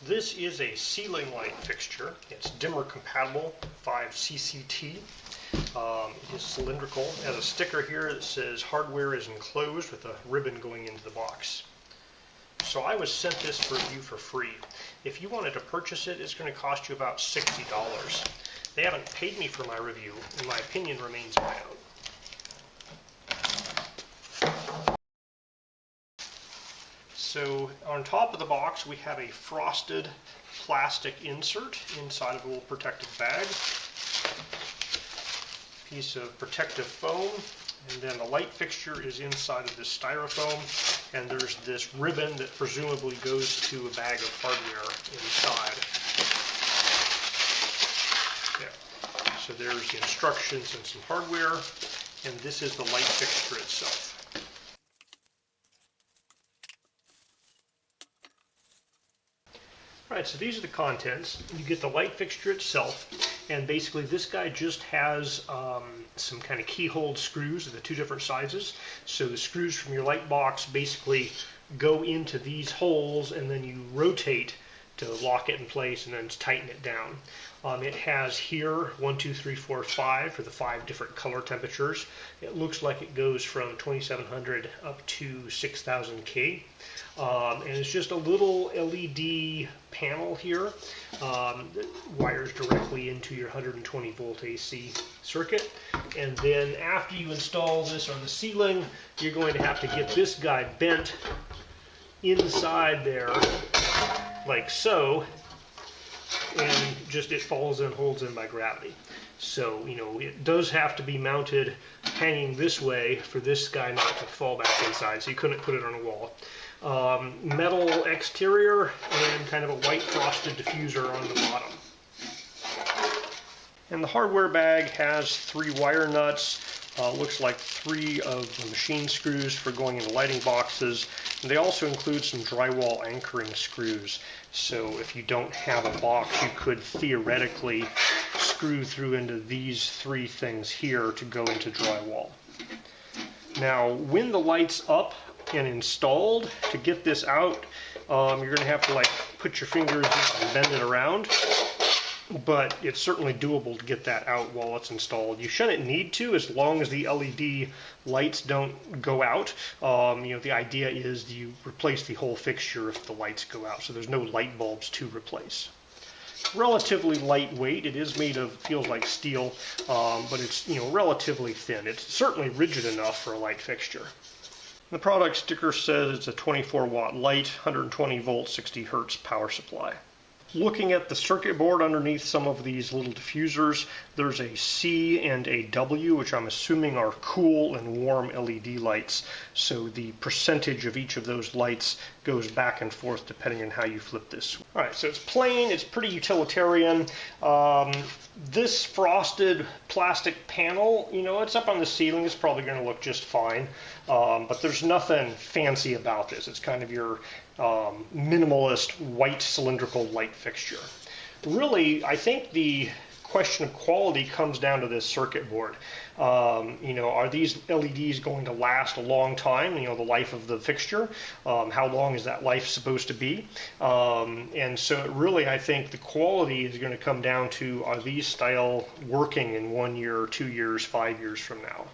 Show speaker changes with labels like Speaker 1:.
Speaker 1: This is a ceiling light fixture. It's dimmer compatible, 5 CCT. It is cylindrical. It has a sticker here that says hardware is enclosed with a ribbon going into the box. So I was sent this for you for free. If you wanted to purchase it, it's going to cost you about $60. They haven't paid me for my review, and my opinion remains my own. So on top of the box we have a frosted plastic insert inside of a little protective bag, piece of protective foam, and then the light fixture is inside of this styrofoam, and there's this ribbon that presumably goes to a bag of hardware inside. Yeah. So there's the instructions and some hardware, and this is the light fixture itself. Alright, so these are the contents. You get the light fixture itself, and basically this guy just has some kind of keyhole screws of the two different sizes. So the screws from your light box basically go into these holes, and then you rotate to lock it in place and then tighten it down. It has here 1, 2, 3, 4, 5 for the 5 different color temperatures. It looks like it goes from 2700 up to 6000 K. And it's just a little LED panel here that wires directly into your 120 volt AC circuit. And then after you install this on the ceiling, you're going to have to get this guy bent inside there like so, and just it falls and holds in by gravity. So, you know, it does have to be mounted hanging this way for this guy not to fall back inside, so you couldn't put it on a wall. Metal exterior and kind of a white frosted diffuser on the bottom. And the hardware bag has 3 wire nuts. Looks like 3 of the machine screws for going into lighting boxes. And they also include some drywall anchoring screws. So if you don't have a box, you could theoretically screw through into these 3 things here to go into drywall. Now, when the light's up and installed, to get this out, you're going to have to like put your fingers in and bend it around. But it's certainly doable to get that out while it's installed. You shouldn't need to, as long as the LED lights don't go out. You know, the idea is you replace the whole fixture if the lights go out, so there's no light bulbs to replace. Relatively lightweight. It is made of, feels like steel, but it's, you know, relatively thin. It's certainly rigid enough for a light fixture. The product sticker says it's a 24 watt light, 120 volt, 60 hertz power supply. Looking at the circuit board underneath some of these little diffusers, there's a C and a W, which I'm assuming are cool and warm LED lights. So the percentage of each of those lights goes back and forth depending on how you flip this. All right, so it's plain, it's pretty utilitarian. This frosted plastic panel, you know, it's up on the ceiling. It's probably going to look just fine, but there's nothing fancy about this. It's kind of your minimalist white cylindrical light fixture. Really, I think the question of quality comes down to this circuit board. You know, are these LEDs going to last a long time? You know, the life of the fixture. How long is that life supposed to be? And so really, I think the quality is going to come down to, are these style working in 1 year, 2 years, 5 years from now?